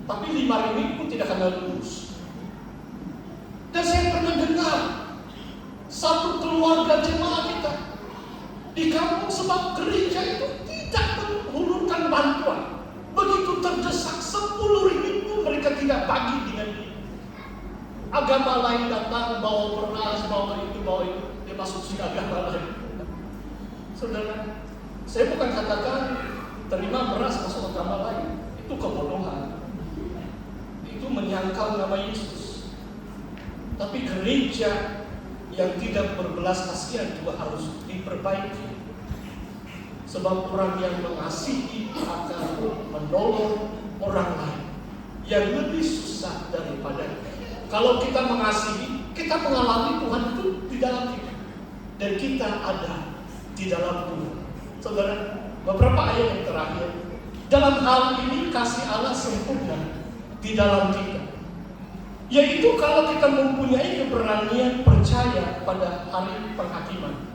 Tapi 5 ini pun tidak akan lulus. Dan saya pernah dengar satu keluarga jemaat kita di kampung, sebab gereja itu tidak menghulurkan bantuan. Begitu terdesak 10.000 pun mereka tidak bagi dengan dia. Agama lain datang bawa beras, bawa itu, dia masuk si agama lain. Saudara, saya bukan katakan terima beras masuk agama lain, itu kebodohan. Itu menyangkal nama Yesus. Tapi gereja yang tidak berbelas kasihan juga harus diperbaiki. Sebab orang yang mengasihi akan menolong orang lain yang lebih susah daripada. Kalau kita mengasihi, kita mengalami Tuhan itu di dalam kita, dan kita ada di dalam Tuhan. Saudara, beberapa ayat yang terakhir, dalam hal ini kasih Allah sempurna di dalam kita, yaitu kalau kita mempunyai keberanian percaya pada hari penghakiman.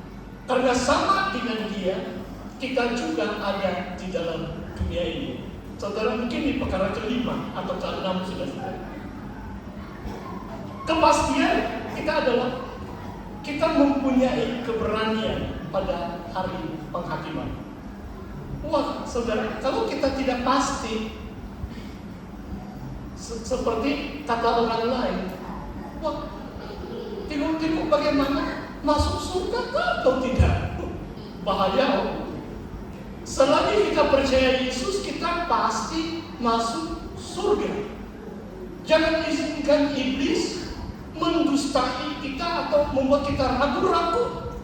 Karena sama dengan Dia, kita juga ada di dalam dunia ini. Saudara, mungkin di perkara kelima atau ke-6 sudah. Kepastian kita adalah kita mempunyai keberanian pada hari penghakiman. Wah, saudara, kalau kita tidak pasti, seperti kata orang lain, wah, tengok bagaimana masuk surga atau tidak? Bahaya. Selagi kita percaya Yesus, kita pasti masuk surga. Jangan izinkan iblis mendustai kita atau membuat kita ragu-ragu.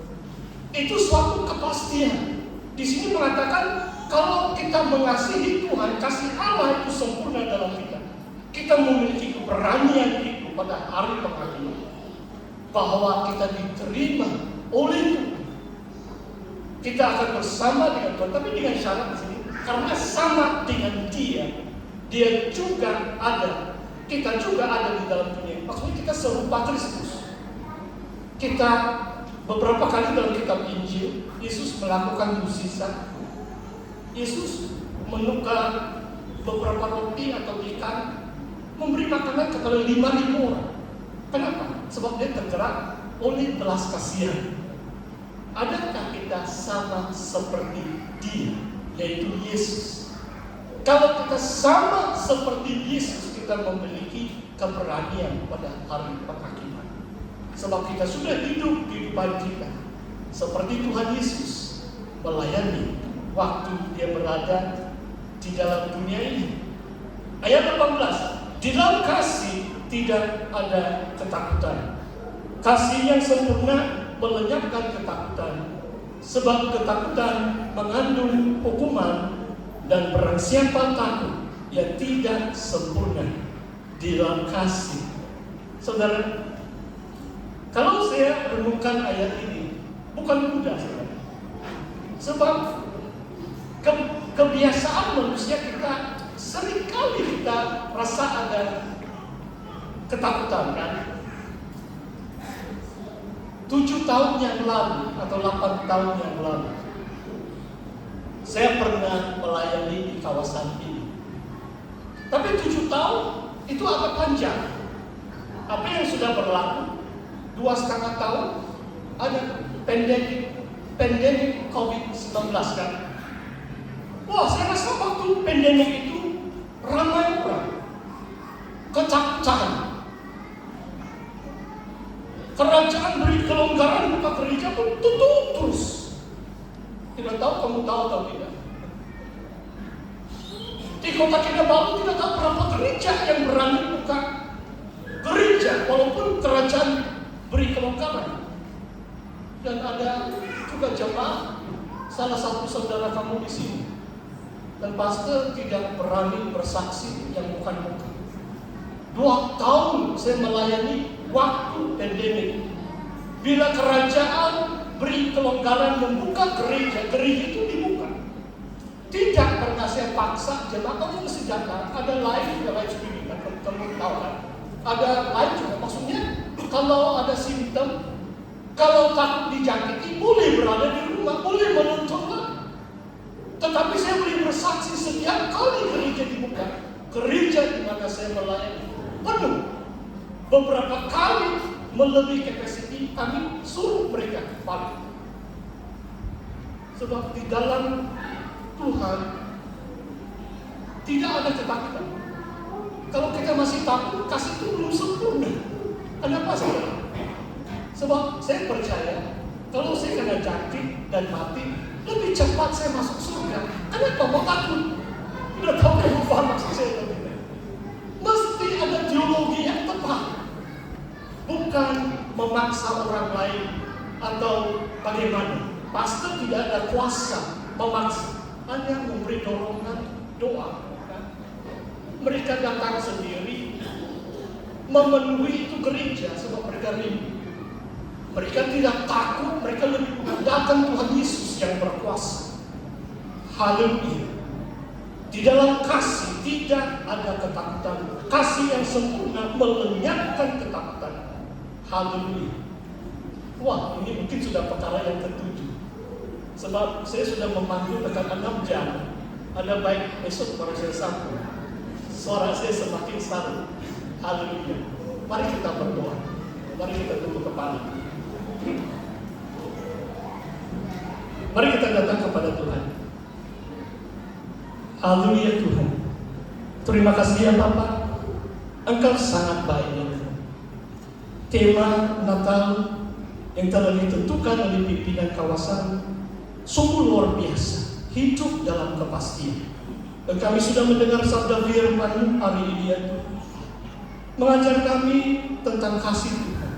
Itu suatu kepastian. Di sini mengatakan kalau kita mengasihi Tuhan, kasih Allah itu sempurna dalam kita. Kita memiliki keberanian itu pada hari penghakiman, bahwa kita diterima oleh Tuhan. Kita akan bersama dengan Tuhan, tapi dengan syarat di sini, karena sama dengan Dia, Dia juga ada. Kita juga ada di dalam dunia. Maksudnya kita serupa Kristus. Kita beberapa kali dalam kitab Injil, Yesus melakukan mukjizat. Yesus menukar beberapa roti atau ikan, memberi makanan kepada 5.000 orang. Kenapa? Sebab dia tergerak oleh belas kasihan. Adakah kita sama seperti Dia, yaitu Yesus? Kalau kita sama seperti Yesus, kita memiliki keberanian pada hari penghakiman. Sebab kita sudah hidup di depan kita seperti Tuhan Yesus melayani waktu Dia berada di dalam dunia ini. Ayat 18, di dalam kasih tidak ada ketakutan. Kasih yang sempurna melenyapkan ketakutan, sebab ketakutan mengandung hukuman, dan barang siapa takut, yang tidak sempurna di dalam kasih. Saudara, kalau saya renungkan ayat ini, bukan mudah, saudara. Sebab kebiasaan manusia kita, seringkali kita rasa ada ketakutan, kan? 7 tahun yang lalu atau 8 tahun yang lalu, saya pernah melayani di kawasan ini. Tapi 7 tahun itu agak panjang. Apa yang sudah berlaku 2,5 tahun, ada pandemik COVID-19, kan? Wah, saya rasa waktu pandemik itu ramai orang, ketakutan. Kerajaan beri kelonggaran, buka gereja pun tutup terus. Tidak tahu kamu tahu atau tidak. Di Kota Kinabalu tidak tahu berapa gereja yang berani buka gereja, walaupun kerajaan beri kelonggaran. Dan ada juga jemaat, salah satu saudara kamu di sini, dan pastor tidak berani bersaksi yang bukan-bukan. 2 tahun saya melayani waktu pandemik. Bila kerajaan beri kelonggaran membuka gereja, gereja itu dibuka. Tidak pernah saya paksa jemaat kamu mesti datang. Ada live streaming, kamu tahu kan? Ada live juga. Maksudnya kalau ada simptom, kalau takut dijangkiti, boleh berada di rumah, boleh menontonlah. Tetapi saya boleh bersaksi setiap kali gereja dibuka, gereja di mana mana saya melayani penuh. Beberapa kali melebihi kapasiti, kami suruh mereka balik. Sebab di dalam Tuhan tidak ada ketakutan. Kalau kita masih takut, kasih itu belum sempurna. Kenapa saudara? Sebab saya percaya kalau saya kena jangkit dan mati, lebih cepat saya masuk surga. Kenapa mau takut? Tidak tahu kamu paham maksud saya atau tidak? Mesti ada teologi yang tepat. Bukan memaksa orang lain atau bagaimana. Pastor tidak ada kuasa memaksa, hanya memberi dorongan doa. Mereka datang sendiri, memenuhi itu gereja sebab mereka rindu. Mereka tidak takut, mereka lebih mengandalkan Tuhan Yesus yang berkuasa. Haleluya. Di dalam kasih tidak ada ketakutan. Kasih yang sempurna melenyapkan ketakutan. Haleluya. Wah, ini mungkin sudah perkara yang ketujuh. Sebab saya sudah memandu dekat 6 jam. Ada baik besok baru saya sambung. Suara saya semakin sarung. Haleluya. Mari kita berdoa. Mari kita tunduk kepala. Mari kita datang kepada Tuhan. Haleluya Tuhan. Terima kasih ya Bapak. Engkau sangat baik ya Tuhan. Tema Natal yang telah ditentukan oleh pimpinan kawasan sungguh luar biasa, hidup dalam kepastian. Dan kami sudah mendengar sabda firman hari ini ya Tuhan, mengajar kami tentang kasih Tuhan,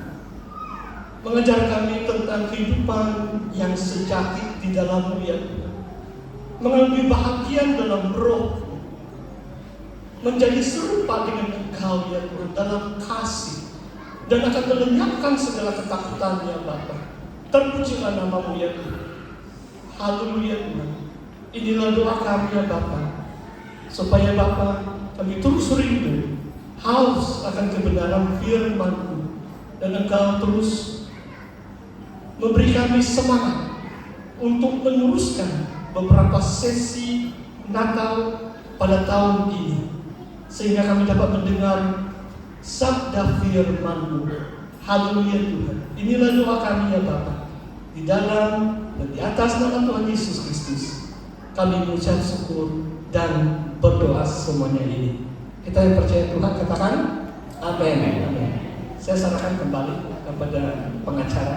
mengajar kami tentang kehidupan yang sejati di dalam-Mu ya Tuhan, mengalami bahagia dalam roh, menjadi serupa dengan Engkau ya Tuhan dalam kasih, dan akan melenyapkan segala ketakutan ya Bapa. Terpujilah nama-Mu ya Tuhan. Haleluya Tuhan. Inilah doa kami ya Bapa, supaya Bapa kami terus rindu, haus akan kebenaran firman-Mu, dan Engkau terus memberi kami semangat untuk meneruskan beberapa sesi Natal pada tahun ini, sehingga kami dapat mendengar sabda firman-Mu. Haleluya Tuhan. Inilah doa kami ya Bapa. Di dalam dan di atas nama Tuhan Yesus Kristus, kami mengucap syukur dan berdoa semuanya ini. Kita yang percaya Tuhan katakan amin. Amin. Saya serahkan kembali kepada pengacara.